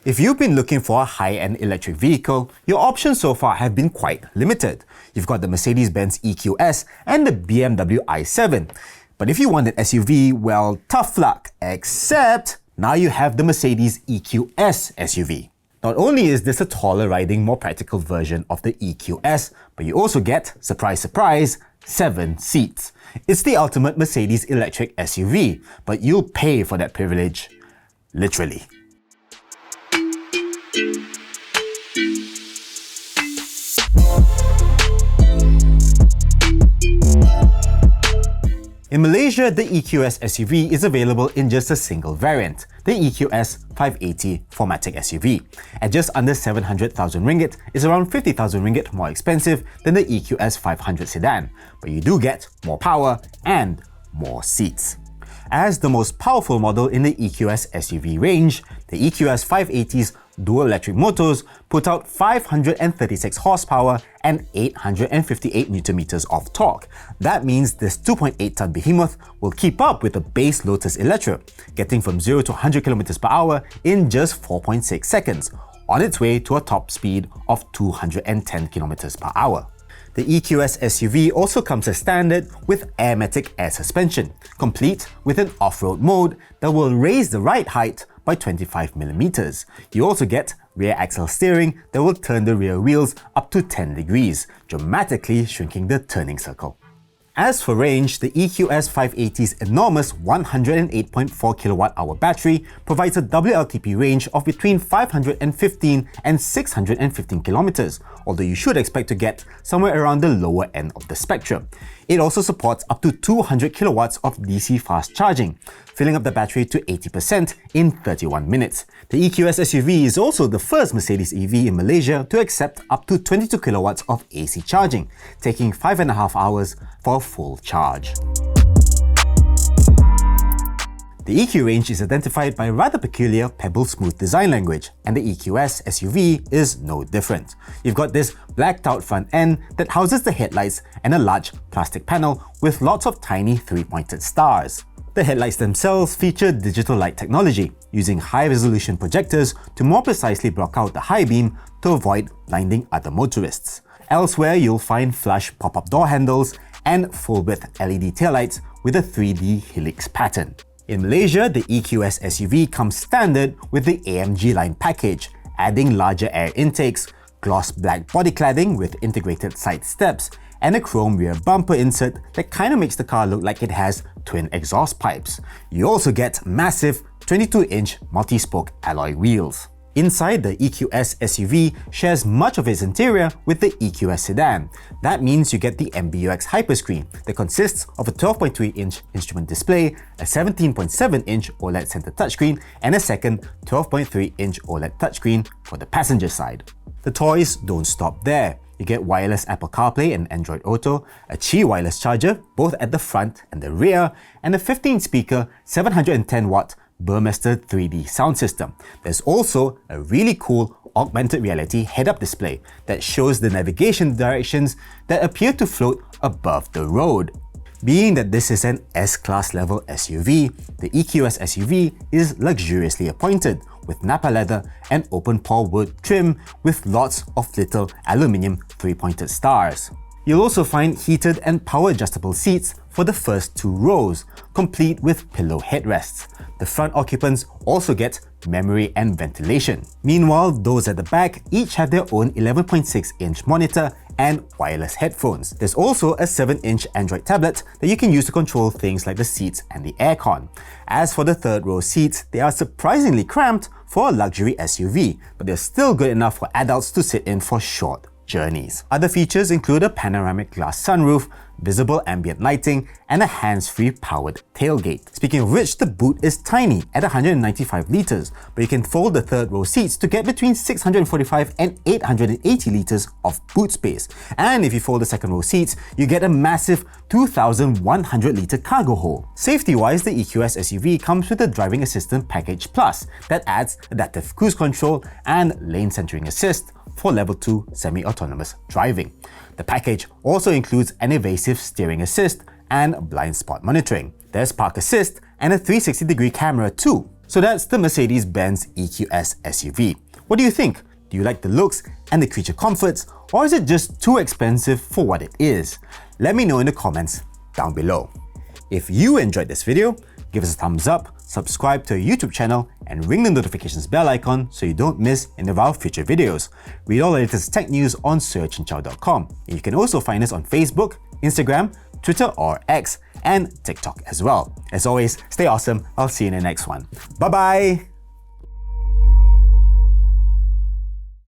If you've been looking for a high-end electric vehicle, your options so far have been quite limited. You've got the Mercedes-Benz EQS and the BMW i7. But if you want an SUV, well, tough luck, except now you have the Mercedes EQS SUV. Not only is this a taller riding, more practical version of the EQS, but you also get, surprise surprise, 7 seats. It's the ultimate Mercedes electric SUV, but you'll pay for that privilege. Literally. In Malaysia, the EQS SUV is available in just a single variant, the EQS 580 4MATIC SUV. At just under 700,000 ringgit, it's around 50,000 ringgit more expensive than the EQS 500 sedan, but you do get more power and more seats. As the most powerful model in the EQS SUV range, the EQS 580's dual electric motors put out 536 horsepower and 858 Nm of torque. That means this 2.8-ton behemoth will keep up with the base Lotus Eletre, getting from 0 to 100 km per hour in just 4.6 seconds, on its way to a top speed of 210 km per hour. The EQS SUV also comes as standard with Airmatic air suspension, complete with an off-road mode that will raise the ride height by 25mm. You also get rear axle steering that will turn the rear wheels up to 10 degrees, dramatically shrinking the turning circle. As for range, the EQS 580's enormous 108.4 kWh battery provides a WLTP range of between 515 and 615 km, although you should expect to get somewhere around the lower end of the spectrum. It also supports up to 200 kilowatts of DC fast charging, filling up the battery to 80% in 31 minutes. The EQS SUV is also the first Mercedes EV in Malaysia to accept up to 22 kilowatts of AC charging, taking 5.5 hours for a full charge. The EQ range is identified by a rather peculiar pebble-smooth design language, and the EQS SUV is no different. You've got this blacked-out front end that houses the headlights and a large plastic panel with lots of tiny three-pointed stars. The headlights themselves feature digital light technology, using high-resolution projectors to more precisely block out the high beam to avoid blinding other motorists. Elsewhere, you'll find flush pop-up door handles and full-width LED taillights with a 3D helix pattern. In Malaysia, the EQS SUV comes standard with the AMG line package, adding larger air intakes, gloss black body cladding with integrated side steps, and a chrome rear bumper insert that kind of makes the car look like it has twin exhaust pipes. You also get massive 22-inch multi-spoke alloy wheels. Inside, the EQS SUV shares much of its interior with the EQS sedan. That means you get the MBUX Hyperscreen that consists of a 12.3-inch instrument display, a 17.7-inch OLED center touchscreen, and a second 12.3-inch OLED touchscreen for the passenger side. The toys don't stop there. You get wireless Apple CarPlay and Android Auto, a Qi wireless charger both at the front and the rear, and a 15-speaker 710-watt Burmester 3D sound system. There's also a really cool augmented reality head-up display that shows the navigation directions that appear to float above the road. Being that this is an S-Class level SUV, the EQS SUV is luxuriously appointed with Napa leather and open pole wood trim with lots of little aluminium three-pointed stars. You'll also find heated and power-adjustable seats for the first 2 rows, complete with pillow headrests. The front occupants also get memory and ventilation. Meanwhile, those at the back each have their own 11.6-inch monitor and wireless headphones. There's also a 7-inch Android tablet that you can use to control things like the seats and the aircon. As for the third row seats, they are surprisingly cramped for a luxury SUV, but they're still good enough for adults to sit in for short journeys. Other features include a panoramic glass sunroof, visible ambient lighting, and a hands-free powered tailgate. Speaking of which, the boot is tiny at 195 litres, but you can fold the third row seats to get between 645 and 880 litres of boot space. And if you fold the second row seats, you get a massive 2,100 litre cargo hold. Safety-wise, the EQS SUV comes with the Driving Assistant Package Plus that adds adaptive cruise control and lane centering assist for level 2 semi-autonomous driving. The package also includes an Evasive steering assist and blind spot monitoring. There's park assist and a 360-degree camera too. So that's the Mercedes-Benz EQS SUV. What do you think? Do you like the looks and the creature comforts, or is it just too expensive for what it is? Let me know in the comments down below. If you enjoyed this video, give us a thumbs up, subscribe to our YouTube channel, and ring the notifications bell icon so you don't miss any of our future videos. Read all the latest tech news on searchandchow.com. You can also find us on Facebook, Instagram, Twitter or X, and TikTok as well. As always, stay awesome. I'll see you in the next one. Bye bye!